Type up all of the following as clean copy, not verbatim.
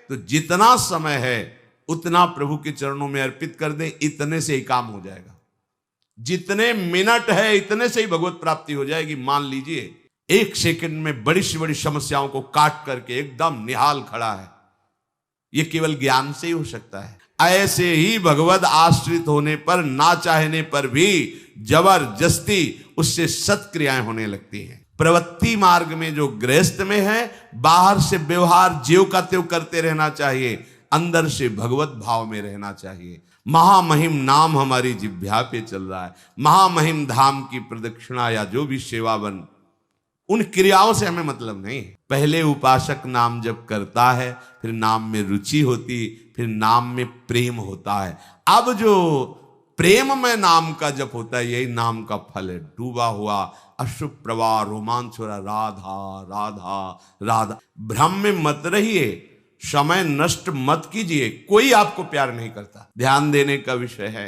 तो जितना समय है उतना प्रभु के चरणों में अर्पित कर दे, इतने से ही काम हो जाएगा। जितने मिनट है इतने से ही भगवत प्राप्ति हो जाएगी। मान लीजिए 1 सेकंड में बड़ी से बड़ी समस्याओं को काट करके एकदम निहाल खड़ा है, यह केवल ज्ञान से ही हो सकता है। ऐसे ही भगवत आश्रित होने पर, ना चाहने पर भी जबरदस्ती उससे सत्क्रियाएं होने लगती हैं। प्रवृत्ति मार्ग में जो गृहस्थ में है, बाहर से व्यवहार ज्यों का त्यों करते रहना चाहिए, अंदर से भगवत भाव में रहना चाहिए। महामहिम नाम हमारी जिह्वा पे चल रहा है, महामहिम धाम की प्रदक्षिणा या जो भी सेवा बन, उन क्रियाओं से हमें मतलब नहीं है। पहले उपासक नाम जप करता है, फिर नाम में रुचि होती, फिर नाम में प्रेम होता है। अब जो प्रेम में नाम का जप होता है, यही नाम का फल है। डूबा हुआ अश्रु प्रवाह, रोमांच हो रहा, राधा राधा राधा। भ्रम में मत रहिए, समय नष्ट मत कीजिए, कोई आपको प्यार नहीं करता। ध्यान देने का विषय है,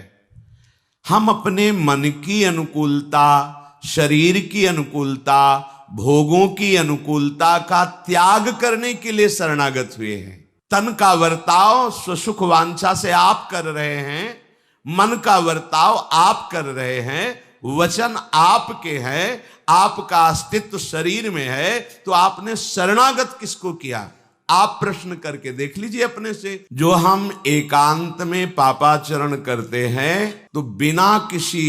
हम अपने मन की अनुकूलता, शरीर की अनुकूलता, भोगों की अनुकूलता का त्याग करने के लिए शरणागत हुए हैं। तन का वर्ताव स्वसुख वांछा से आप कर रहे हैं, मन का वर्ताव आप कर रहे हैं, वचन आपके हैं, आपका अस्तित्व शरीर में है, तो आपने शरणागत किसको किया? आप प्रश्न करके देख लीजिए अपने से। जो हम एकांत में पापाचरण करते हैं, तो बिना किसी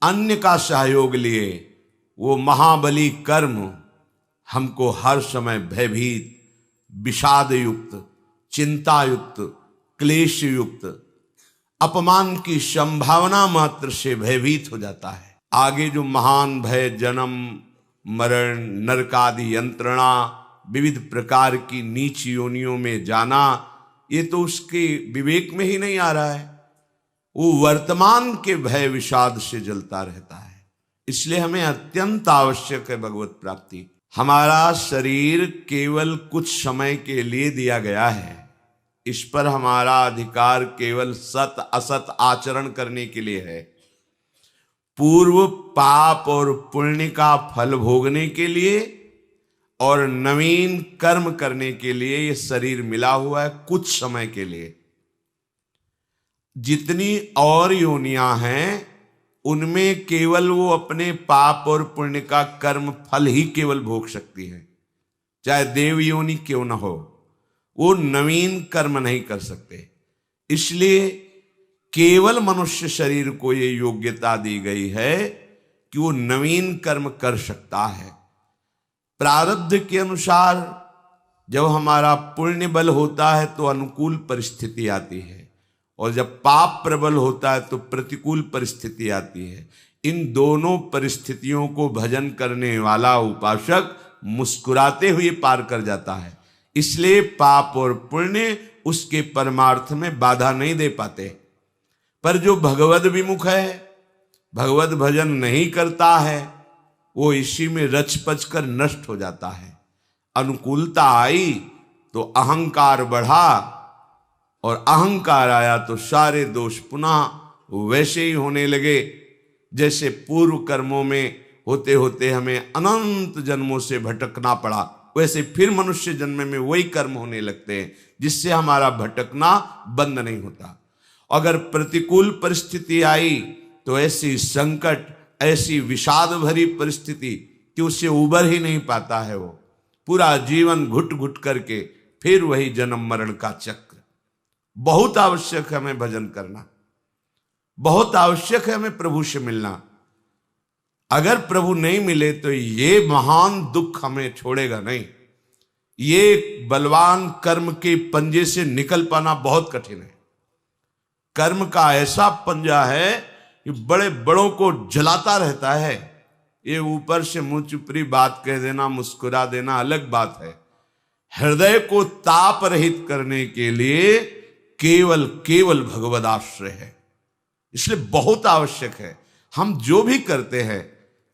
अन्य का सहयोग लिए वो महाबली कर्म हमको हर समय भयभीत, विषाद युक्त, चिंता युक्त, क्लेश युक्त, अपमान की संभावना मात्र से भयभीत हो जाता है। आगे जो महान भय, जन्म मरण, नरकादि यंत्रणा, विविध प्रकार की नीच योनियों में जाना, ये तो उसके विवेक में ही नहीं आ रहा है। वो वर्तमान के भय विषाद से जलता रहता है। इसलिए हमें अत्यंत आवश्यक है भगवत प्राप्ति। हमारा शरीर केवल कुछ समय के लिए दिया गया है, इस पर हमारा अधिकार केवल सत असत आचरण करने के लिए है। पूर्व पाप और पुण्य का फल भोगने के लिए और नवीन कर्म करने के लिए यह शरीर मिला हुआ है, कुछ समय के लिए। जितनी और योनियां हैं उनमें केवल वो अपने पाप और पुण्य का कर्म फल ही केवल भोग सकती है, चाहे देव योनि क्यों न हो, वो नवीन कर्म नहीं कर सकते। इसलिए केवल मनुष्य शरीर को ये योग्यता दी गई है कि वो नवीन कर्म कर सकता है। प्रारब्ध के अनुसार जब हमारा पुण्य बल होता है तो अनुकूल परिस्थिति आती है, और जब पाप प्रबल होता है तो प्रतिकूल परिस्थिति आती है। इन दोनों परिस्थितियों को भजन करने वाला उपासक मुस्कुराते हुए पार कर जाता है। इसलिए पाप और पुण्य उसके परमार्थ में बाधा नहीं दे पाते। पर जो भगवद विमुख है, भगवत भजन नहीं करता है, वो इसी में रच पच कर नष्ट हो जाता है। अनुकूलता आई तो अहंकार बढ़ा, और अहंकार आया तो सारे दोष पुनः वैसे ही होने लगे जैसे पूर्व कर्मों में होते होते हमें अनंत जन्मों से भटकना पड़ा, वैसे फिर मनुष्य जन्म में वही कर्म होने लगते हैं जिससे हमारा भटकना बंद नहीं होता। अगर प्रतिकूल परिस्थिति आई तो ऐसी संकट, ऐसी विषाद भरी परिस्थिति कि उससे उबर ही नहीं पाता है, वो पूरा जीवन घुट घुट करके फिर वही जन्म मरण का चक्र। बहुत आवश्यक है हमें भजन करना, बहुत आवश्यक है हमें प्रभु से मिलना। अगर प्रभु नहीं मिले तो ये महान दुख हमें छोड़ेगा नहीं। ये बलवान कर्म के पंजे से निकल पाना बहुत कठिन है। कर्म का ऐसा पंजा है कि बड़े बड़ों को जलाता रहता है। ये ऊपर से मुंह चुपड़ी बात कह देना, मुस्कुरा देना अलग बात है। हृदय को ताप रहित करने के लिए केवल केवल भगवद आश्रय है। इसलिए बहुत आवश्यक है। हम जो भी करते हैं,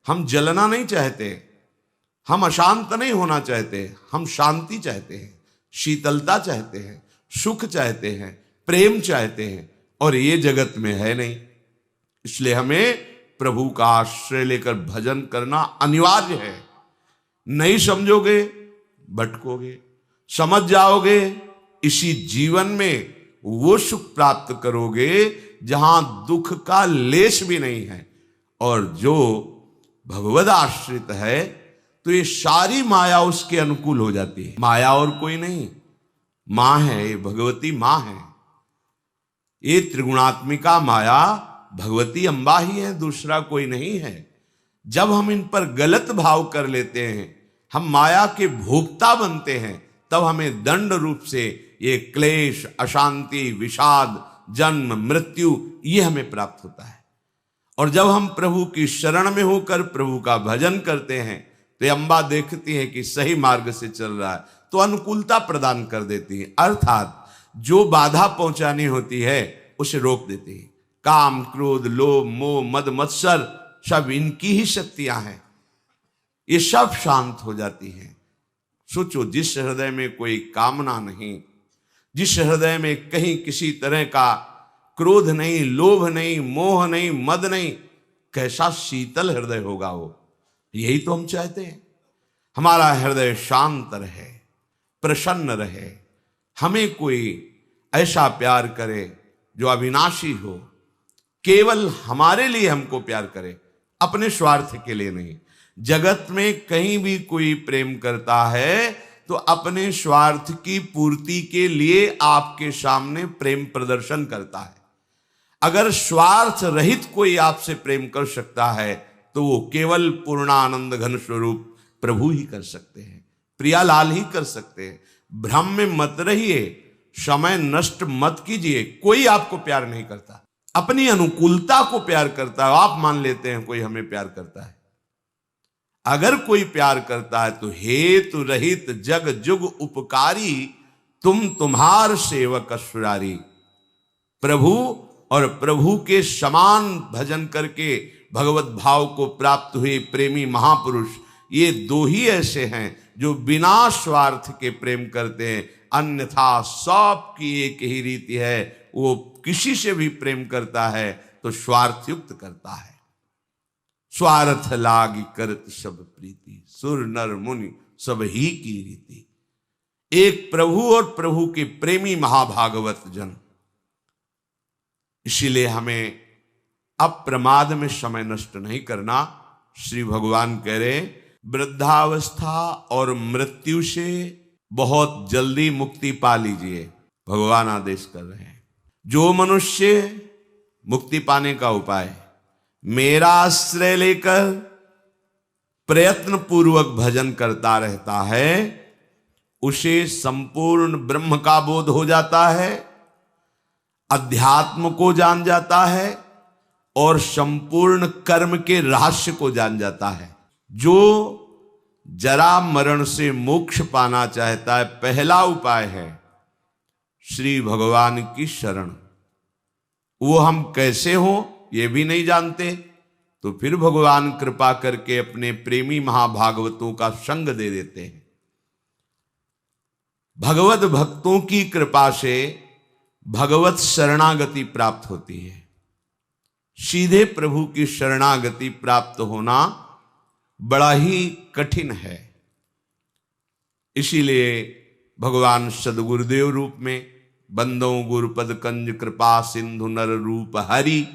हम जलना नहीं चाहते, हम अशांत नहीं होना चाहते, हम शांति चाहते हैं, शीतलता चाहते हैं, सुख चाहते हैं, प्रेम चाहते हैं, और ये जगत में है नहीं। इसलिए हमें प्रभु का आश्रय लेकर भजन करना अनिवार्य है। नहीं समझोगे भटकोगे, समझ जाओगे इसी जीवन में वो सुख प्राप्त करोगे जहां दुख का लेश भी नहीं है। और जो भगवद आश्रित है तो ये सारी माया उसके अनुकूल हो जाती है। माया और कोई नहीं, मां है, ये भगवती मां है। ये त्रिगुणात्मिका माया भगवती अम्बा ही है, दूसरा कोई नहीं है। जब हम इन पर गलत भाव कर लेते हैं, हम माया के भोक्ता बनते हैं, तब हमें दंड रूप से ये क्लेश, अशांति, विषाद, जन्म, मृत्यु ये हमें प्राप्त होता है। और जब हम प्रभु की शरण में होकर प्रभु का भजन करते हैं तो ये अम्बा देखती है कि सही मार्ग से चल रहा है तो अनुकूलता प्रदान कर देती है, अर्थात जो बाधा पहुंचानी होती है उसे रोक देती है। काम, क्रोध, लोभ, मोह, मद, मत्सर सब इनकी ही शक्तियां हैं, ये सब शांत हो जाती हैं। सोचो, जिस हृदय में कोई कामना नहीं, जिस हृदय में कहीं किसी तरह का क्रोध नहीं, लोभ नहीं, मोह नहीं, मद नहीं, कैसा शीतल हृदय होगा वो। यही तो हम चाहते हैं, हमारा हृदय शांत रहे, प्रसन्न रहे। हमें कोई ऐसा प्यार करे जो अविनाशी हो, केवल हमारे लिए हमको प्यार करे, अपने स्वार्थ के लिए नहीं। जगत में कहीं भी कोई प्रेम करता है तो अपने स्वार्थ की पूर्ति के लिए आपके सामने प्रेम प्रदर्शन करता है। अगर स्वार्थ रहित कोई आपसे प्रेम कर सकता है तो वो केवल पूर्णानंद घन स्वरूप प्रभु ही कर सकते हैं, प्रियालाल ही कर सकते हैं। भ्रम में मत रहिए, समय नष्ट मत कीजिए। कोई आपको प्यार नहीं करता, अपनी अनुकूलता को प्यार करता है। आप मान लेते हैं कोई हमें प्यार करता है। अगर कोई प्यार करता है तो हेतु रहित जग जुग उपकारी, तुम तुम्हार सेवक असुरारी। प्रभु और प्रभु के समान भजन करके भगवत भाव को प्राप्त हुए प्रेमी महापुरुष, ये दो ही ऐसे हैं जो बिना स्वार्थ के प्रेम करते हैं। अन्यथा सब की एक ही रीति है, वो किसी से भी प्रेम करता है तो स्वार्थ युक्त करता है। स्वार्थ लागी करत सब प्रीति, सुर नर मुनि सब ही की रीति। एक प्रभु और प्रभु के प्रेमी महाभागवत जन। इसीलिए हमें अप्रमाद में समय नष्ट नहीं करना। श्री भगवान कह रहे, वृद्धावस्था और मृत्यु से बहुत जल्दी मुक्ति पा लीजिए। भगवान आदेश कर रहे हैं, जो मनुष्य मुक्ति पाने का उपाय मेरा आश्रय लेकर प्रयत्न पूर्वक भजन करता रहता है, उसे संपूर्ण ब्रह्म का बोध हो जाता है, अध्यात्म को जान जाता है और संपूर्ण कर्म के रहस्य को जान जाता है। जो जरा मरण से मोक्ष पाना चाहता है, पहला उपाय है श्री भगवान की शरण। वो हम कैसे हों ये भी नहीं जानते, तो फिर भगवान कृपा करके अपने प्रेमी महाभागवतों का संग दे देते हैं। भगवत भक्तों की कृपा से भगवत शरणागति प्राप्त होती है। सीधे प्रभु की शरणागति प्राप्त होना बड़ा ही कठिन है। इसीलिए भगवान सदगुरुदेव रूप में बंदों गुरुपद कंज कृपा सिंधु नर रूप हरि,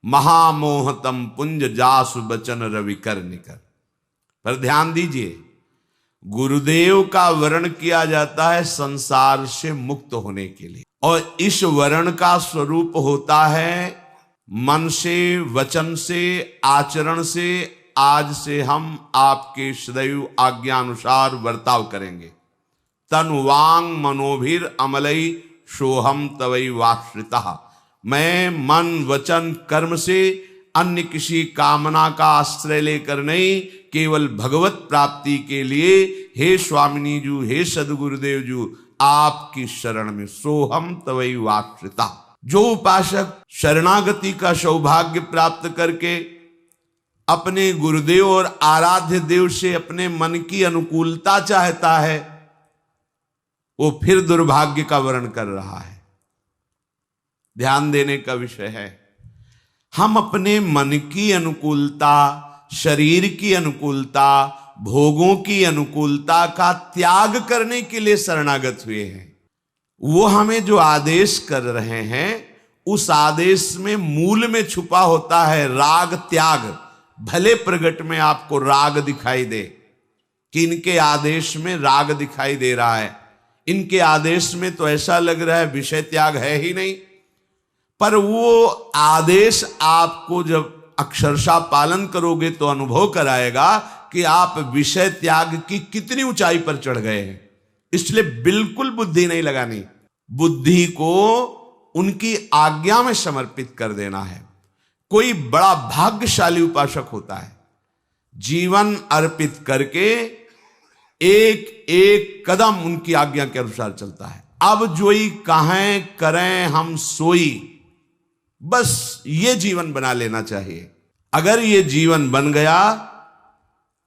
महामोहतम पुंज जासु बचन रवि कर निकर। पर ध्यान दीजिए, गुरुदेव का वर्ण किया जाता है संसार से मुक्त होने के लिए, और इस वर्ण का स्वरूप होता है मन से, वचन से, आचरण से। आज से हम आपके सदैव आज्ञानुसार वर्ताव करेंगे। तन वांग मनोभिर अमलई सोहम तवई वाश्रिता। मैं मन वचन कर्म से अन्य किसी कामना का आश्रय लेकर नहीं, केवल भगवत प्राप्ति के लिए हे स्वामिनी जू, हे सदगुरुदेव जू, आपकी शरण में सोहम तवई वाश्रिता। जो उपासक शरणागति का सौभाग्य प्राप्त करके अपने गुरुदेव और आराध्य देव से अपने मन की अनुकूलता चाहता है, वो फिर दुर्भाग्य का वर्ण कर रहा है। ध्यान देने का विषय है, हम अपने मन की अनुकूलता, शरीर की अनुकूलता, भोगों की अनुकूलता का त्याग करने के लिए शरणागत हुए हैं। वो हमें जो आदेश कर रहे हैं उस आदेश में मूल में छुपा होता है राग त्याग। भले प्रगट में आपको राग दिखाई दे कि इनके आदेश में राग दिखाई दे रहा है, इनके आदेश में तो ऐसा लग रहा है विषय त्याग है ही नहीं, पर वो आदेश आपको जब अक्षरशः पालन करोगे तो अनुभव कराएगा कि आप विषय त्याग की कितनी ऊंचाई पर चढ़ गए हैं। इसलिए बिल्कुल बुद्धि नहीं लगानी, बुद्धि को उनकी आज्ञा में समर्पित कर देना है। कोई बड़ा भाग्यशाली उपासक होता है, जीवन अर्पित करके एक एक कदम उनकी आज्ञा के अनुसार चलता है। अब जोई कहें करें हम सोई, बस ये जीवन बना लेना चाहिए। अगर ये जीवन बन गया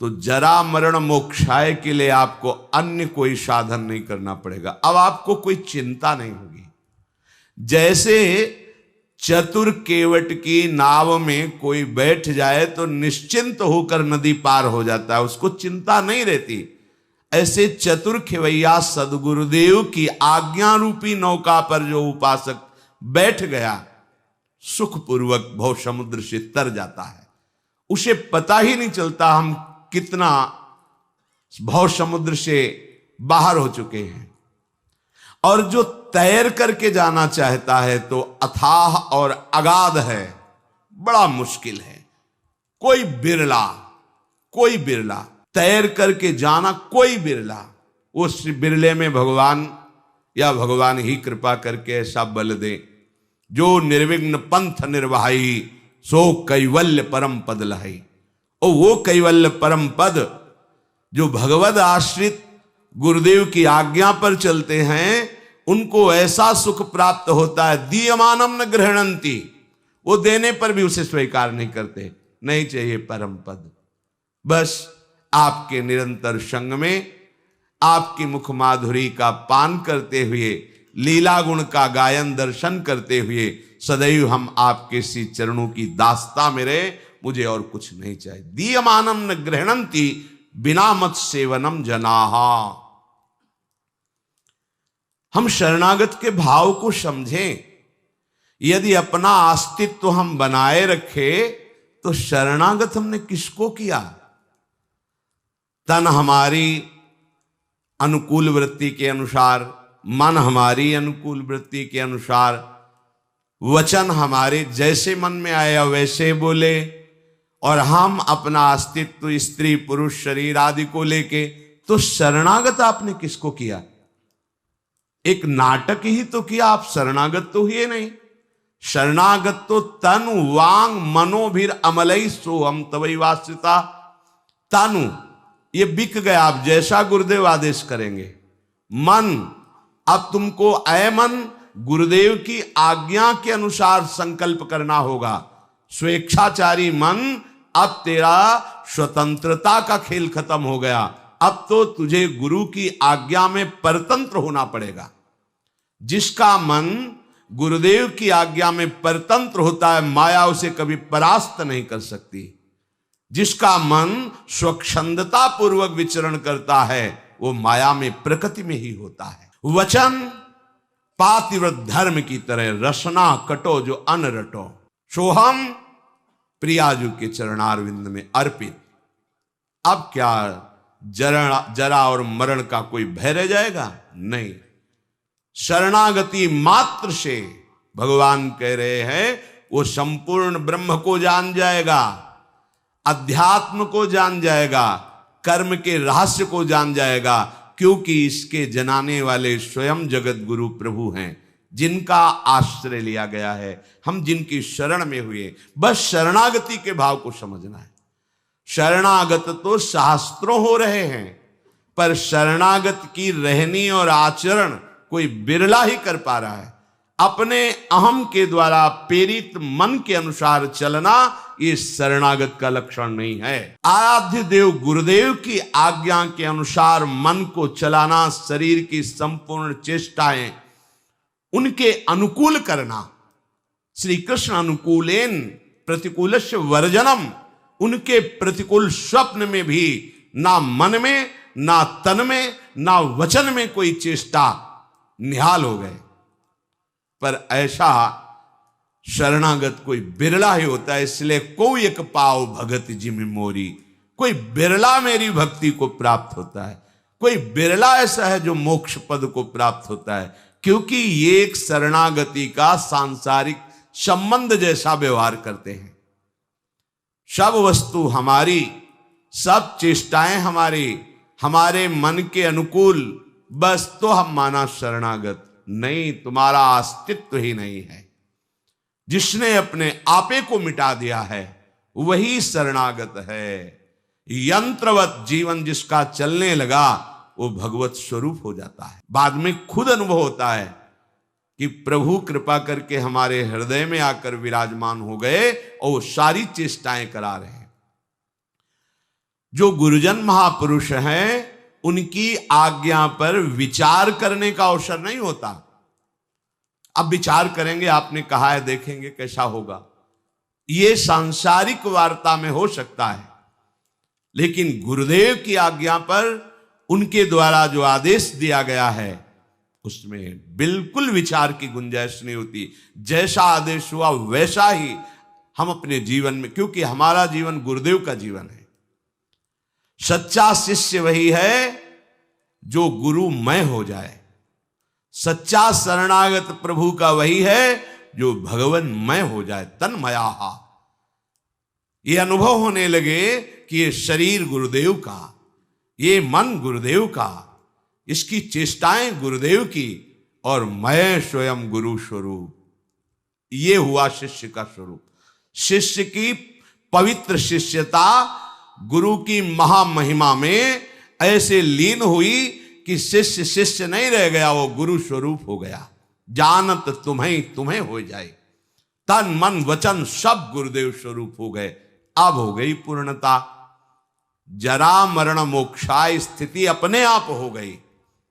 तो जरा मरण मोक्षाय के लिए आपको अन्य कोई साधन नहीं करना पड़ेगा। अब आपको कोई चिंता नहीं होगी। जैसे चतुर केवट की नाव में कोई बैठ जाए तो निश्चिंत होकर नदी पार हो जाता है, उसको चिंता नहीं रहती। ऐसे चतुर खेवैया सदगुरुदेव की आज्ञा रूपी नौका पर जो उपासक बैठ गया, सुखपूर्वक भव समुद्र से तर जाता है। उसे पता ही नहीं चलता हम कितना भव समुद्र से बाहर हो चुके हैं। और जो तैर करके जाना चाहता है तो अथाह और अगाध है, बड़ा मुश्किल है। कोई बिरला तैर करके जाना, कोई बिरला। उस बिरले में भगवान या भगवान ही कृपा करके ऐसा बल दे जो निर्विघ्न पंथ निर्वाही सो कैवल्य परम पद लहाई। और वो कैवल्य परम पद जो भगवद आश्रित गुरुदेव की आज्ञा पर चलते हैं, उनको ऐसा सुख प्राप्त होता है, दीयमानम न गृहणंती, वो देने पर भी उसे स्वीकार नहीं करते। नहीं चाहिए परम पद, बस आपके निरंतर संग में आपकी मुख माधुरी का पान करते हुए, लीला गुण का गायन दर्शन करते हुए सदैव हम आपके श्री चरणों की दास्ता में रहे। मुझे और कुछ नहीं चाहिए। दीयमानम न गृहणंती बिना मत सेवनम जनाहा। हम शरणागत के भाव को समझें। यदि अपना अस्तित्व हम बनाए रखे तो शरणागत हमने किसको किया? तन हमारी अनुकूल वृत्ति के अनुसार, मन हमारी अनुकूल वृत्ति के अनुसार, वचन हमारे जैसे मन में आया वैसे बोले, और हम अपना अस्तित्व स्त्री पुरुष शरीर आदि को लेके। तो शरणागत आपने किसको किया? एक नाटक ही तो किया, आप शरणागत तो हुए नहीं। शरणागत तो तनु वांग मनोभिर अमलई सोहम तवई वास्यता। तनु ये बिक गया, आप जैसा गुरुदेव आदेश करेंगे। मन, अब तुमको ऐ मन गुरुदेव की आज्ञा के अनुसार संकल्प करना होगा। स्वेच्छाचारी मन, अब तेरा स्वतंत्रता का खेल खत्म हो गया। अब तो तुझे गुरु की आज्ञा में परतंत्र होना पड़ेगा। जिसका मन गुरुदेव की आज्ञा में परतंत्र होता है, माया उसे कभी परास्त नहीं कर सकती। जिसका मन स्वच्छंदता पूर्वक विचरण करता है, वो माया में प्रकृति में ही होता है। वचन पातिव्रत धर्म की तरह रसना कटो जो अन रटो। सोहम प्रियाजू के चरणारविंद में अर्पित। अब क्या जरा और मरण का कोई भय रह जाएगा? नहीं। शरणागति मात्र से भगवान कह रहे हैं वो संपूर्ण ब्रह्म को जान जाएगा, अध्यात्म को जान जाएगा, कर्म के रहस्य को जान जाएगा, क्योंकि इसके जनाने वाले स्वयं जगत गुरु प्रभु हैं, जिनका आश्रय लिया गया है, हम जिनकी शरण में हुए। बस शरणागति के भाव को समझना है। शरणागत तो शास्त्रों हो रहे हैं, पर शरणागत की रहनी और आचरण कोई बिरला ही कर पा रहा है। अपने अहम के द्वारा प्रेरित मन के अनुसार चलना ये शरणागत का लक्षण नहीं है। आराध्य देव गुरुदेव की आज्ञा के अनुसार मन को चलाना, शरीर की संपूर्ण चेष्टाएं उनके अनुकूल करना। श्री कृष्ण अनुकूलेन प्रतिकूलस्य वर्जनम। उनके प्रतिकूल स्वप्न में भी ना मन में, ना तन में, ना वचन में कोई चेष्टा निहाल हो गए। पर ऐसा शरणागत कोई बिरला ही होता है, इसलिए कोई एक पाव भगत जिमि मोरी, कोई बिरला मेरी भक्ति को प्राप्त होता है, कोई बिरला ऐसा है जो मोक्ष पद को प्राप्त होता है, क्योंकि ये एक शरणागति का सांसारिक संबंध जैसा व्यवहार करते हैं। सब वस्तु हमारी, सब चेष्टाएं हमारी, हमारे मन के अनुकूल, बस तो हम माना शरणागत। नहीं, तुम्हारा अस्तित्व ही नहीं है। जिसने अपने आपे को मिटा दिया है वही शरणागत है। यंत्रवत जीवन जिसका चलने लगा वो भगवत स्वरूप हो जाता है। बाद में खुद अनुभव होता है कि प्रभु कृपा करके हमारे हृदय में आकर विराजमान हो गए और वो सारी चेष्टाएं करा रहे हैं। जो गुरुजन महापुरुष हैं उनकी आज्ञा पर विचार करने का अवसर नहीं होता। अब विचार करेंगे, आपने कहा है, देखेंगे कैसा होगा। ये सांसारिक वार्ता में हो सकता है, लेकिन गुरुदेव की आज्ञा पर उनके द्वारा जो आदेश दिया गया है उसमें बिल्कुल विचार की गुंजाइश नहीं होती। जैसा आदेश हुआ वैसा ही हम अपने जीवन में, क्योंकि हमारा जीवन गुरुदेव का जीवन है। सच्चा शिष्य वही है जो गुरुमय हो जाए। सच्चा शरणागत प्रभु का वही है जो भगवनमय हो जाए, तन्मया। ये अनुभव होने लगे कि ये शरीर गुरुदेव का, ये मन गुरुदेव का, इसकी चेष्टाएं गुरुदेव की, और मैं स्वयं गुरु स्वरूप। ये हुआ शिष्य का स्वरूप। शिष्य की पवित्र शिष्यता गुरु की महामहिमा में ऐसे लीन हुई कि शिष्य शिष्य नहीं रह गया, वो गुरु स्वरूप हो गया। जानत तुम्हें तुम्हें हो जाए, तन मन वचन सब गुरुदेव स्वरूप हो गए। अब हो गई पूर्णता। जरा मरण मोक्षाय स्थिति अपने आप हो गई,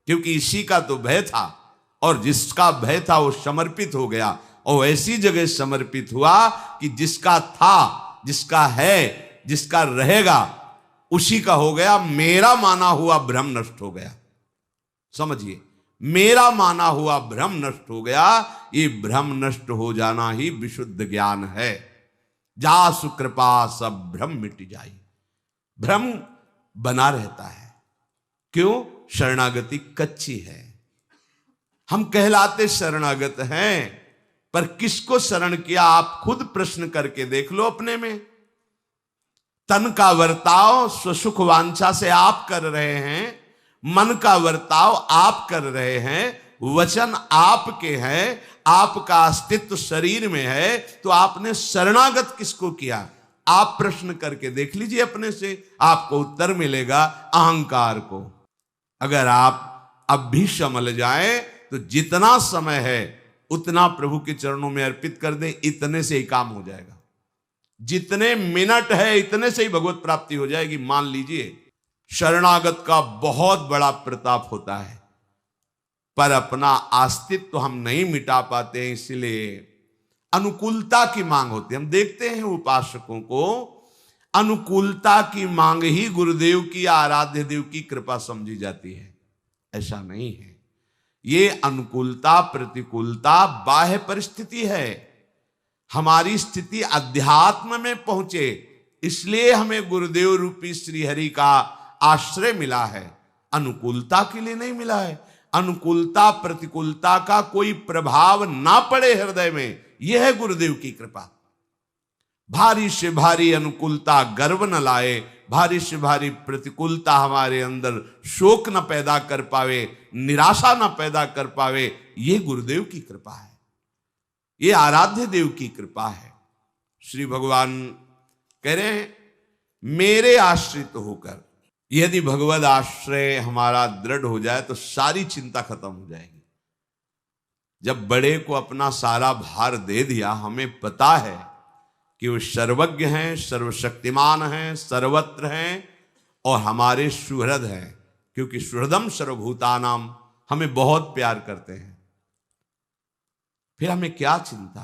क्योंकि इसी का तो भय था, और जिसका भय था वो समर्पित हो गया, और ऐसी जगह समर्पित हुआ कि जिसका था, जिसका है, जिसका रहेगा, उसी का हो गया। मेरा माना हुआ भ्रम नष्ट हो गया। समझिए, मेरा माना हुआ भ्रम नष्ट हो गया। ये भ्रम नष्ट हो जाना ही विशुद्ध ज्ञान है। जा सुकृपा सब भ्रम मिट जाई। भ्रम बना रहता है, क्यों? शरणागति कच्ची है। हम कहलाते शरणागत हैं, पर किसको शरण किया? आप खुद प्रश्न करके देख लो अपने में। तन का वर्ताव स्वसुख वांछा से आप कर रहे हैं, मन का वर्ताव आप कर रहे हैं, वचन आपके हैं, आपका अस्तित्व शरीर में है, तो आपने शरणागत किसको किया? आप प्रश्न करके देख लीजिए अपने से, आपको उत्तर मिलेगा अहंकार को। अगर आप अब भी संभल जाए तो जितना समय है उतना प्रभु के चरणों में अर्पित कर दें, इतने से ही काम हो जाएगा। जितने मिनट है इतने से ही भगवत प्राप्ति हो जाएगी। मान लीजिए, शरणागत का बहुत बड़ा प्रताप होता है, पर अपना अस्तित्व हम नहीं मिटा पाते हैं, इसलिए अनुकूलता की मांग होती है। हम देखते हैं उपासकों को, अनुकूलता की मांग ही गुरुदेव की, आराध्य देव की कृपा समझी जाती है। ऐसा नहीं है। ये अनुकूलता प्रतिकूलता बाह्य परिस्थिति है। हमारी स्थिति अध्यात्म में पहुंचे, इसलिए हमें गुरुदेव रूपी श्री हरि का आश्रय मिला है, अनुकूलता के लिए नहीं मिला है। अनुकूलता प्रतिकूलता का कोई प्रभाव ना पड़े हृदय में, यह है गुरुदेव की कृपा। भारी से भारी अनुकूलता गर्व न लाए, भारी से भारी प्रतिकूलता हमारे अंदर शोक न पैदा कर पावे, निराशा न पैदा कर पावे, ये गुरुदेव की कृपा है, ये आराध्य देव की कृपा है। श्री भगवान कह रहे हैं, मेरे आश्रित होकर यदि भगवद आश्रय हमारा दृढ़ हो जाए तो सारी चिंता खत्म हो जाएगी। जब बड़े को अपना सारा भार दे दिया, हमें पता है कि वो सर्वज्ञ हैं, सर्वशक्तिमान हैं, सर्वत्र हैं और हमारे सुहृद हैं, क्योंकि सुहृदम सर्वभूतानाम, हमें बहुत प्यार करते हैं। फिर हमें क्या चिंता,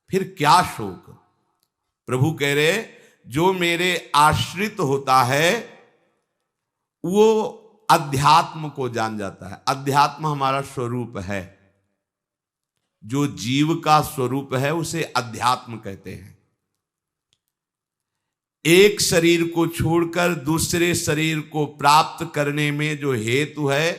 फिर क्या शोक? प्रभु कह रहे, जो मेरे आश्रित होता है वो अध्यात्म को जान जाता है। अध्यात्म हमारा स्वरूप है, जो जीव का स्वरूप है उसे अध्यात्म कहते हैं। एक शरीर को छोड़कर दूसरे शरीर को प्राप्त करने में जो हेतु है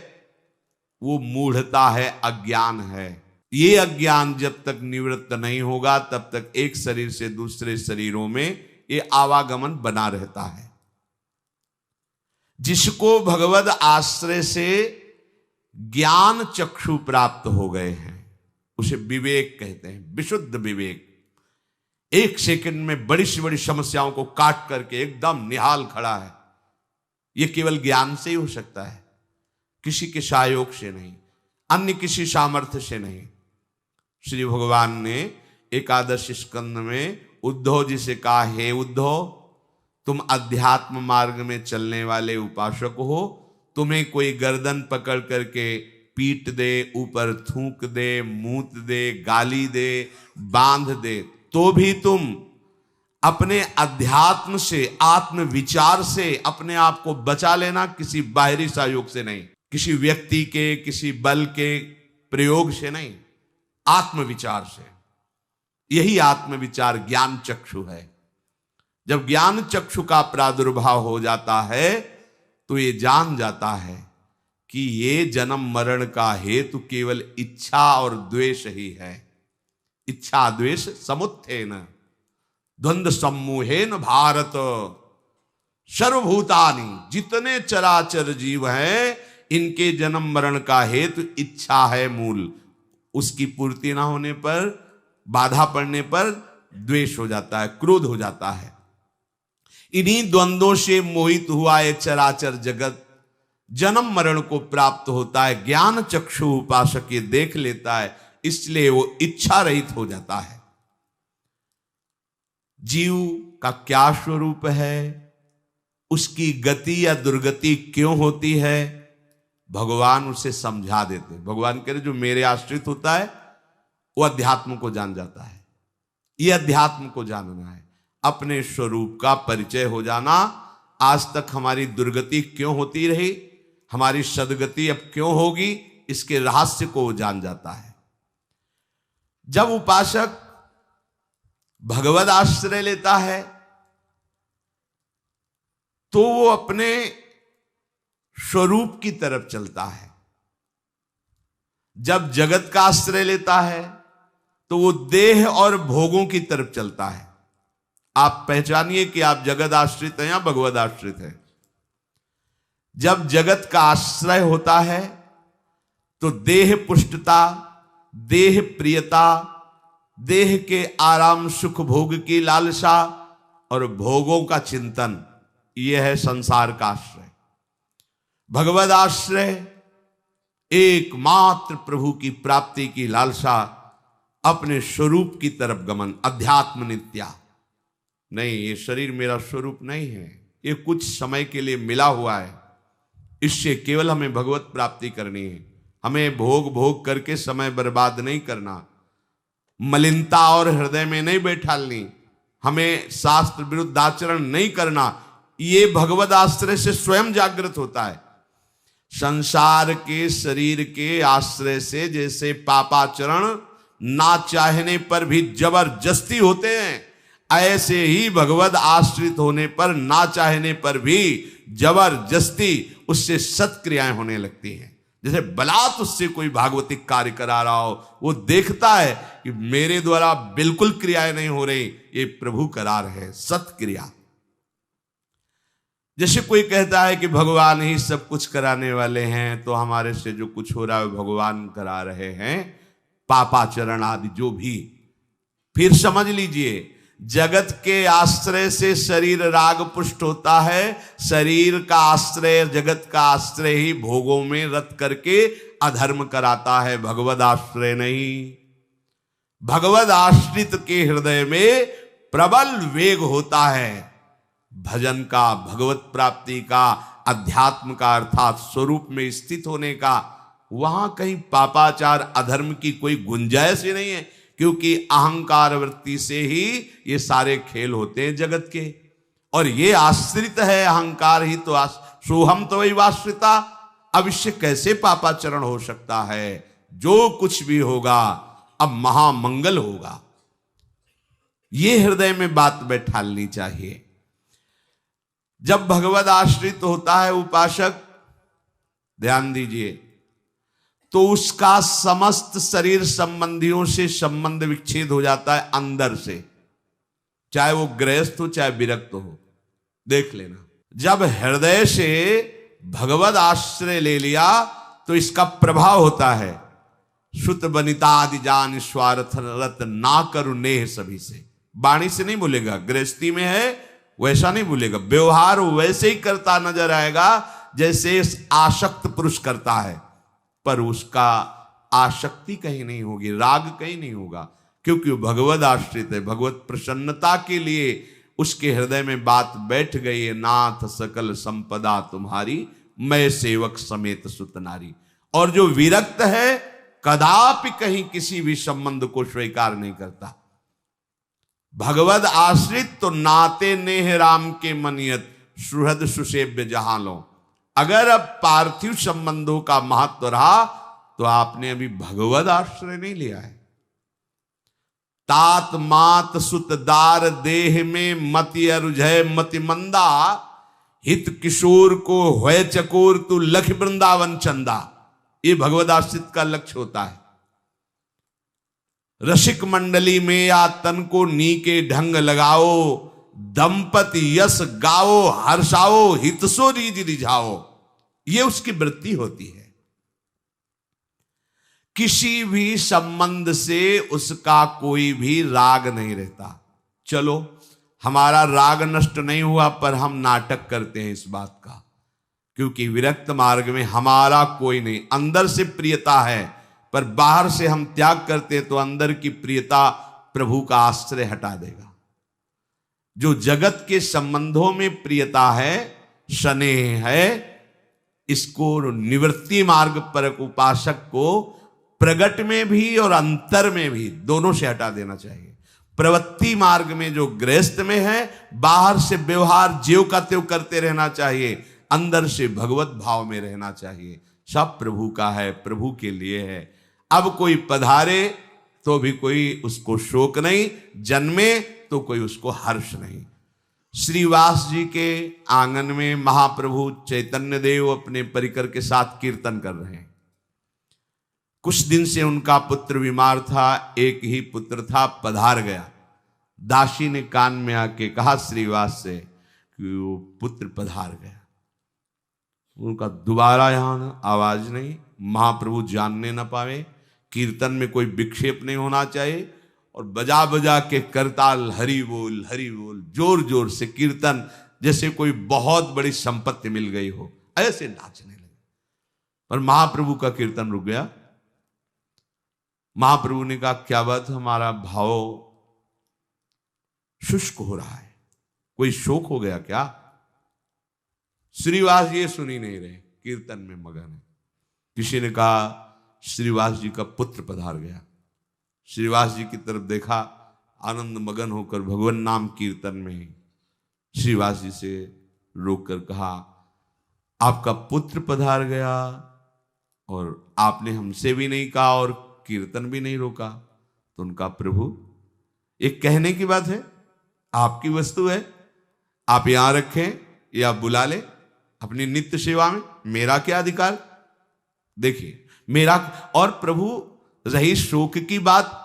वो मूढ़ता है, अज्ञान है। ये अज्ञान जब तक निवृत्त नहीं होगा तब तक एक शरीर से दूसरे शरीरों में ये आवागमन बना रहता है। जिसको भगवद आश्रय से ज्ञान चक्षु प्राप्त हो गए हैं उसे विवेक कहते हैं, विशुद्ध विवेक। एक सेकंड में बड़ी से बड़ी समस्याओं को काट करके एकदम निहाल खड़ा है। यह केवल ज्ञान से ही हो सकता है, किसी के सहयोग से नहीं, अन्य किसी सामर्थ्य से नहीं। श्री भगवान ने एकादश स्कंद में उद्धव जी से कहा, हे उद्धव, तुम अध्यात्म मार्ग में चलने वाले उपासक हो, तुम्हें कोई गर्दन पकड़ करके पीट दे, ऊपर थूक दे, मूत दे, गाली दे, बांध दे, तो भी तुम अपने अध्यात्म से, आत्म विचार से अपने आप को बचा लेना, किसी बाहरी सहयोग से नहीं, किसी व्यक्ति के, किसी बल के प्रयोग से नहीं, आत्म विचार से। यही आत्म विचार ज्ञान चक्षु है। जब ज्ञान चक्षु का प्रादुर्भाव हो जाता है तो ये जान जाता है कि ये जन्म मरण का हेतु केवल इच्छा और द्वेष ही है। इच्छा द्वेष समुत्थेन द्वंद्व सम्मोहेन भारत सर्वभूतानि, जितने चराचर जीव हैं इनके जन्म मरण का हेतु इच्छा है मूल। उसकी पूर्ति ना होने पर, बाधा पड़ने पर द्वेष हो जाता है, क्रोध हो जाता है। इन्हीं द्वंद्वों से मोहित हुआ है चराचर जगत, जन्म मरण को प्राप्त होता है। ज्ञान चक्षु उपासक ये देख लेता है, इसलिए वो इच्छा रहित हो जाता है। जीव का क्या स्वरूप है, उसकी गति या दुर्गति क्यों होती है, भगवान उसे समझा देते। भगवान कह रहे जो मेरे आश्रित होता है वो अध्यात्म को जान जाता है। ये अध्यात्म को जानना है, अपने स्वरूप का परिचय हो जाना। आज तक हमारी दुर्गति क्यों होती रही, हमारी सदगति अब क्यों होगी, इसके रहस्य को वो जान जाता है। जब उपासक भगवद आश्रय लेता है तो वो अपने स्वरूप की तरफ चलता है। जब जगत का आश्रय लेता है तो वो देह और भोगों की तरफ चलता है। आप पहचानिए कि आप जगत आश्रित हैं या भगवद आश्रित हैं। जब जगत का आश्रय होता है तो देह पुष्टता, देह प्रियता, देह के आराम सुख भोग की लालसा और भोगों का चिंतन, यह है संसार का आश्रय। भगवद आश्रय एकमात्र प्रभु की प्राप्ति की लालसा, अपने स्वरूप की तरफ गमन, अध्यात्म नित्या। नहीं, ये शरीर मेरा स्वरूप नहीं है, ये कुछ समय के लिए मिला हुआ है, इससे केवल हमें भगवत प्राप्ति करनी है। हमें भोग भोग करके समय बर्बाद नहीं करना, मलिनता और हृदय में नहीं बैठालनी, हमें शास्त्र विरुद्ध आचरण नहीं करना। ये भगवद आश्रय से स्वयं जागृत होता है। संसार के शरीर के आश्रय से जैसे पापाचरण ना चाहने पर भी जबरदस्ती होते हैं, ऐसे ही भगवद आश्रित होने पर ना चाहने पर भी जबरदस्ती उससे सत्क्रियाएं होने लगती हैं। जैसे बलात् उससे कोई भागवतिक कार्य करा रहा हो, वो देखता है कि मेरे द्वारा बिल्कुल क्रियाएं नहीं हो रही, ये प्रभु करा रहे, सत्क्रिया। जैसे कोई कहता है कि भगवान ही सब कुछ कराने वाले हैं, तो हमारे से जो कुछ हो रहा है भगवान करा रहे हैं, पापाचरण आदि जो भी। फिर समझ लीजिए, जगत के आश्रय से शरीर राग पुष्ट होता है। शरीर का आश्रय, जगत का आश्रय ही भोगों में रत करके अधर्म कराता है, भगवद आश्रय नहीं। भगवद आश्रित के हृदय में प्रबल वेग होता है भजन का, भगवत प्राप्ति का, अध्यात्म का, अर्थात स्वरूप में स्थित होने का। वहां कहीं पापाचार अधर्म की कोई गुंजाइश ही नहीं है, क्योंकि अहंकार वृत्ति से ही ये सारे खेल होते हैं जगत के। और ये आश्रित है, अहंकार ही तो सोहम तो वही आश्रिता, अब इससे कैसे पापाचरण हो सकता है? जो कुछ भी होगा अब महामंगल होगा। ये हृदय में बात बैठालनी चाहिए। जब भगवद आश्रित होता है उपासक, ध्यान दीजिए, तो उसका समस्त शरीर संबंधियों से संबंध विच्छेद हो जाता है अंदर से, चाहे वो गृहस्थ हो चाहे विरक्त हो। देख लेना, जब हृदय से भगवद आश्रय ले लिया तो इसका प्रभाव होता है, सुत बनिता आदि जान स्वार्थ रत ना करू नेह सभी से। वाणी से नहीं बोलेगा, गृहस्थी में है वैसा नहीं बोलेगा, व्यवहार वैसे ही करता नजर आएगा जैसे आसक्त पुरुष करता है, पर उसका आसक्ति कहीं नहीं होगी, राग कहीं नहीं होगा, क्योंकि वो भगवद आश्रित है। भगवत प्रसन्नता के लिए उसके हृदय में बात बैठ गई है, नाथ सकल संपदा तुम्हारी, मैं सेवक समेत सुत नारी। और जो विरक्त है कदापि कहीं किसी भी संबंध को स्वीकार नहीं करता। भगवद आश्रित तो नाते नेह राम के मनियत, सुहृद सुसेव्य जहां लो। अगर अब पार्थिव संबंधों का महत्व रहा तो आपने अभी भगवद आश्रय नहीं लिया है। तात मात सुत दार देह में मति अरुझय मति मंदा, हित किशोर को होय चकोर तू लख वृंदावन चंदा। ये भगवद आश्रित का लक्ष्य होता है। रसिक मंडली में या तन को नी के ढंग लगाओ, दंपति यश गाओ हर्षाओ, हितसो रीज रिझाओ। ये उसकी वृत्ति होती है। किसी भी संबंध से उसका कोई भी राग नहीं रहता। चलो हमारा राग नष्ट नहीं हुआ, पर हम नाटक करते हैं इस बात का, क्योंकि विरक्त मार्ग में हमारा कोई नहीं, अंदर से प्रियता है पर बाहर से हम त्याग करते हैं तो अंदर की प्रियता प्रभु का आश्रय हटा देगा। जो जगत के संबंधों में प्रियता है, स्नेह है, इसको निवृत्ति मार्ग पर उपासक को प्रगट में भी और अंतर में भी दोनों से हटा देना चाहिए। प्रवृत्ति मार्ग में जो गृहस्थ में है, बाहर से व्यवहार ज्यों का त्यों करते रहना चाहिए, अंदर से भगवत भाव में रहना चाहिए। सब प्रभु का है, प्रभु के लिए है। अब कोई पधारे तो भी कोई उसको शोक नहीं, जन्मे तो कोई उसको हर्ष नहीं। श्रीवास जी के आंगन में महाप्रभु चैतन्य देव अपने परिकर के साथ कीर्तन कर रहे हैं। कुछ दिन से उनका पुत्र बीमार था, एक ही पुत्र था, पधार गया। दासी ने कान में आके कहा श्रीवास से कि वो पुत्र पधार गया। उनका दोबारा यहां आवाज नहीं, महाप्रभु जानने न पावे। कीर्तन में कोई विक्षेप नहीं होना चाहिए, और बजा बजा के करताल हरि बोल हरि बोल, जोर जोर से कीर्तन, जैसे कोई बहुत बड़ी संपत्ति मिल गई हो, ऐसे नाचने लगे। पर महाप्रभु का कीर्तन रुक गया। महाप्रभु ने कहा क्या बात, हमारा भाव शुष्क हो रहा है, कोई शोक हो गया क्या? श्रीवास ये सुन ही नहीं रहे, कीर्तन में मगन है। किसी ने कहा श्रीवास जी का पुत्र पधार गया। श्रीवास जी की तरफ देखा, आनंद मगन होकर भगवान नाम कीर्तन में श्रीवास जी से रोककर कहा आपका पुत्र पधार गया और आपने हमसे भी नहीं कहा और कीर्तन भी नहीं रोका। तो उनका प्रभु एक कहने की बात है, आपकी वस्तु है, आप यहां रखें या बुला ले अपनी नित्य सेवा में, मेरा क्या अधिकार? देखिए मेरा। और प्रभु रही शोक की बात,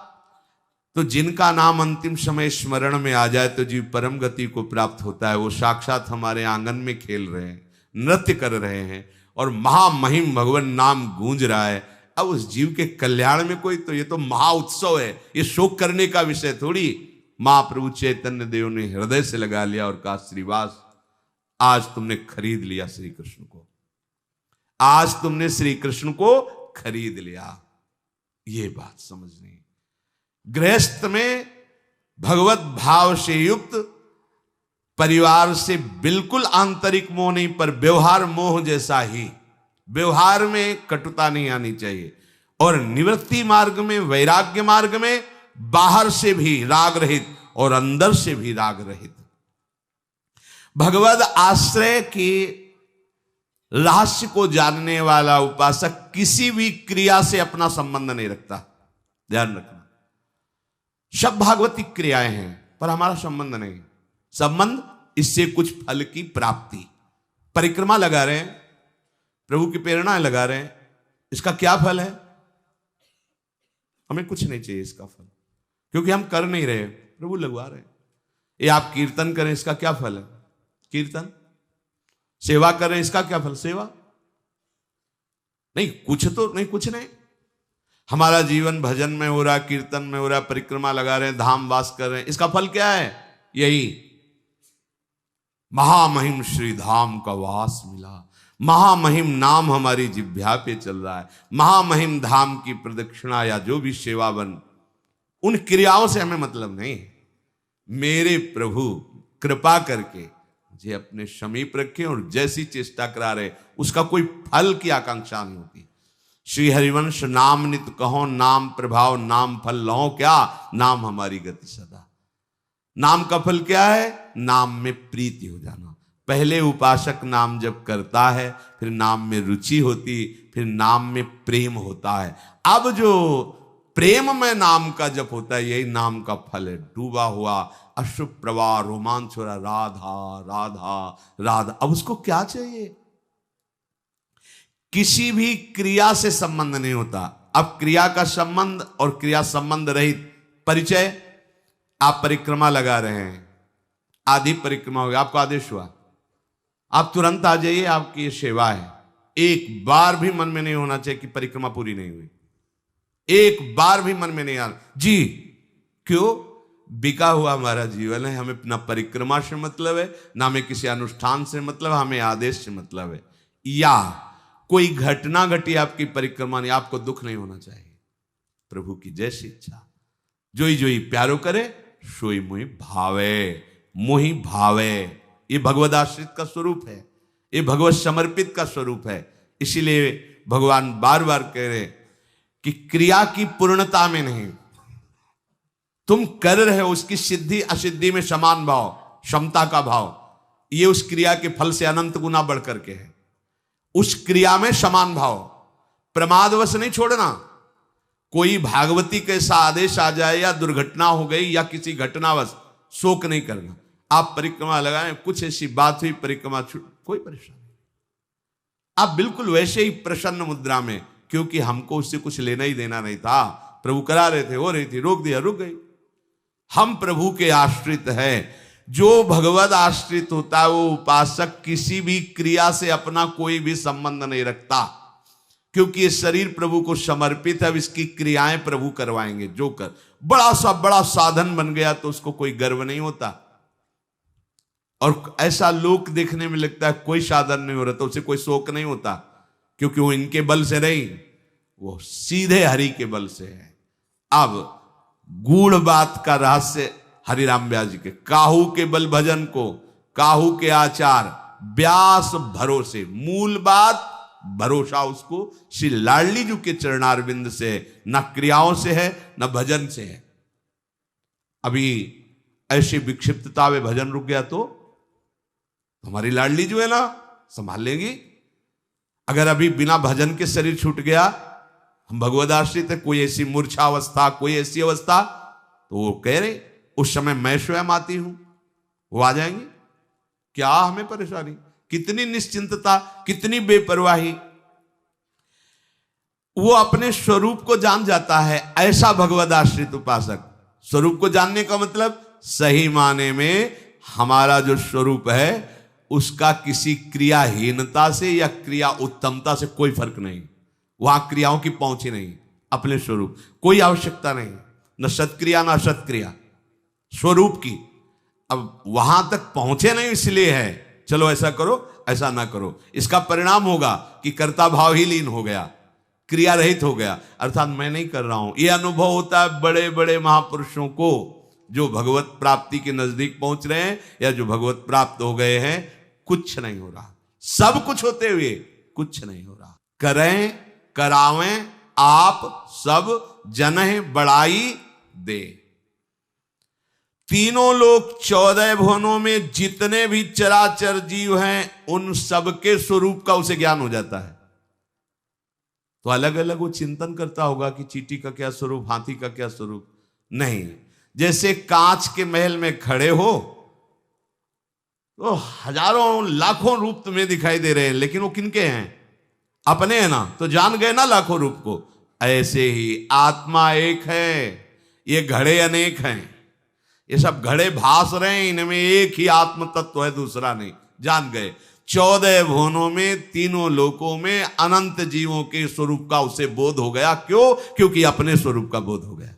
तो जिनका नाम अंतिम समय स्मरण में आ जाए तो जीव परम गति को प्राप्त होता है। वो साक्षात हमारे आंगन में खेल रहे हैं, नृत्य कर रहे हैं और महामहिम भगवान नाम गूंज रहा है। अब उस जीव के कल्याण में कोई, तो ये तो महा उत्सव है, ये शोक करने का विषय थोड़ी। महाप्रभु चैतन्य देव ने हृदय से लगा लिया और कहा श्रीवास आज तुमने खरीद लिया श्री कृष्ण को, आज तुमने श्री कृष्ण को खरीद लिया। ये बात समझनी। गृहस्थ में भगवत भाव से युक्त, परिवार से बिल्कुल आंतरिक मोह नहीं, पर व्यवहार मोह जैसा ही, व्यवहार में कटुता नहीं आनी चाहिए। और निवृत्ति मार्ग में, वैराग्य मार्ग में, बाहर से भी राग रहित और अंदर से भी राग रहित। भगवद आश्रय की रहस्य को जानने वाला उपासक किसी भी क्रिया से अपना संबंध नहीं रखता। ध्यान रखना, सब भागवतिक क्रियाएं हैं पर हमारा संबंध नहीं। संबंध इससे कुछ फल की प्राप्ति। परिक्रमा लगा रहे हैं, प्रभु की प्रेरणा लगा रहे हैं, इसका क्या फल है? हमें कुछ नहीं चाहिए इसका फल, क्योंकि हम कर नहीं रहे, प्रभु लगवा रहे हैं। ये आप कीर्तन करें, इसका क्या फल है? कीर्तन। सेवा करें, इसका क्या फल? सेवा। नहीं, कुछ तो नहीं, कुछ नहीं। हमारा जीवन भजन में हो रहा, कीर्तन में हो रहा, परिक्रमा लगा रहे हैं, धाम वास कर रहे हैं, इसका फल क्या है? यही महामहिम श्री धाम का वास मिला, महामहिम नाम हमारी जिह्वा पे चल रहा है, महामहिम धाम की प्रदक्षिणा या जो भी सेवा बन, उन क्रियाओं से हमें मतलब नहीं। मेरे प्रभु कृपा करके मुझे अपने समीप रखे और जैसी चेष्टा करा रहे, उसका कोई फल की आकांक्षा नहीं होती। श्री हरिवंश नाम नित कहो, नाम प्रभाव नाम फल लहो, क्या? नाम हमारी गति सदा। नाम का फल क्या है? नाम में प्रीति हो जाना। पहले उपासक नाम जप करता है, फिर नाम में रुचि होती, फिर नाम में प्रेम होता है। अब जो प्रेम में नाम का जप होता है, यही नाम का फल है। डूबा हुआ अशुभ प्रवाह, रोमांच हो रहा, राधा राधा राधा। अब उसको क्या चाहिए? किसी भी क्रिया से संबंध नहीं होता। अब क्रिया का संबंध और क्रिया संबंध रहित परिचय। आप परिक्रमा लगा रहे हैं, आधी परिक्रमा हो गई, आपको आदेश हुआ, आप तुरंत आ जाइए, आपकी ये सेवा है। एक बार भी मन में नहीं होना चाहिए कि परिक्रमा पूरी नहीं हुई। एक बार भी मन में नहीं आना जी। क्यों? बिका हुआ हमारा जीवन है, हमें ना परिक्रमा से मतलब है, ना हमें किसी अनुष्ठान से मतलब, हमें आदेश से मतलब है। या कोई घटना घटी आपकी परिक्रमा नहीं, आपको दुख नहीं होना चाहिए। प्रभु की जैसी इच्छा, जोई जोई प्यारो करे, सोई मुहि भावे, मोहि भावे। ये भगवद आश्रित का स्वरूप है, ये भगवत समर्पित का स्वरूप है। इसीलिए भगवान बार बार कह रहे कि क्रिया की पूर्णता में नहीं, तुम कर रहे हो उसकी सिद्धि असिद्धि में समान भाव, क्षमता का भाव, ये उस क्रिया के फल से अनंत गुना बढ़ करके है। उस क्रिया में समान भाव, प्रमादवश नहीं छोड़ना। कोई भागवती कैसा आदेश आ जाए या दुर्घटना हो गई या किसी घटनावश शोक नहीं करना। आप परिक्रमा लगाएं, कुछ ऐसी बात हुई, परिक्रमा छूट, कोई परेशानी नहीं। आप बिल्कुल वैसे ही प्रसन्न मुद्रा में, क्योंकि हमको उससे कुछ लेना ही देना नहीं था। प्रभु करा रहे थे, हो रही थी, रोक दिया, रुक गई। हम प्रभु के आश्रित हैं। जो भगवद आश्रित होता है वो उपासक किसी भी क्रिया से अपना कोई भी संबंध नहीं रखता, क्योंकि ये शरीर प्रभु को समर्पित है। अब इसकी क्रियाएं प्रभु करवाएंगे। जो कर बड़ा साधन बन गया तो उसको कोई गर्व नहीं होता, और ऐसा लोक देखने में लगता है कोई साधन नहीं हो रहा तो उसे कोई शोक नहीं होता, क्योंकि वो इनके बल से नहीं, वो सीधे हरि के बल से है। अब गूढ़ बात का रहस्य हरिराम व्यास जी के, काहू के बल भजन को, काहू के आचार, व्यास भरोसे। मूल बात भरोसा उसको श्री लाडली जी के चरणारविंद से, न क्रियाओं से है न भजन से है। अभी ऐसी विक्षिप्तता में भजन रुक गया तो हमारी लाडली जो है ना संभाल लेगी। अगर अभी बिना भजन के शरीर छूट गया, हम भगवद आश्रित है, कोई ऐसी मूर्छा अवस्था, कोई ऐसी अवस्था, तो वो कह रहे उस समय मैं स्वयं आती हूं, वो आ जाएंगे। क्या हमें परेशानी? कितनी निश्चिंतता, कितनी बेपरवाही। वो अपने स्वरूप को जान जाता है, ऐसा भगवद आश्रित उपासक। स्वरूप को जानने का मतलब सही माने में हमारा जो स्वरूप है उसका किसी क्रियाहीनता से या क्रिया उत्तमता से कोई फर्क नहीं। वहां क्रियाओं की पहुंच ही नहीं, अपने स्वरूप कोई आवश्यकता नहीं, न सत्क्रिया न असत्क्रिया, स्वरूप की। अब वहां तक पहुंचे नहीं इसलिए है चलो ऐसा करो ऐसा ना करो। इसका परिणाम होगा कि कर्ता भाव ही लीन हो गया, क्रिया रहित हो गया, अर्थात मैं नहीं कर रहा हूं। यह अनुभव होता है बड़े बड़े महापुरुषों को, जो भगवत प्राप्ति के नजदीक पहुंच रहे हैं या जो भगवत प्राप्त हो गए हैं। कुछ नहीं हो रहा, सब कुछ होते हुए कुछ नहीं हो रहा। करें करावें आप सब जनह बड़ाई दे। तीनों लोग 14 भुवनों में जितने भी चराचर जीव हैं उन सबके स्वरूप का उसे ज्ञान हो जाता है। तो अलग अलग वो चिंतन करता होगा कि चींटी का क्या स्वरूप, हाथी का क्या स्वरूप, नहीं। जैसे कांच के महल में खड़े हो तो हजारों लाखों रूप तुम्हें दिखाई दे रहे हैं, लेकिन वो किनके हैं? अपने हैं ना, तो जान गए ना लाखों रूप को। ऐसे ही आत्मा एक है, ये घड़े अनेक हैं, ये सब घड़े भास रहे हैं, इनमें एक ही आत्म तत्व है, दूसरा नहीं। जान गए 14 भुवनों में, तीनों लोकों में अनंत जीवों के स्वरूप का उसे बोध हो गया। क्यों? क्योंकि अपने स्वरूप का बोध हो गया।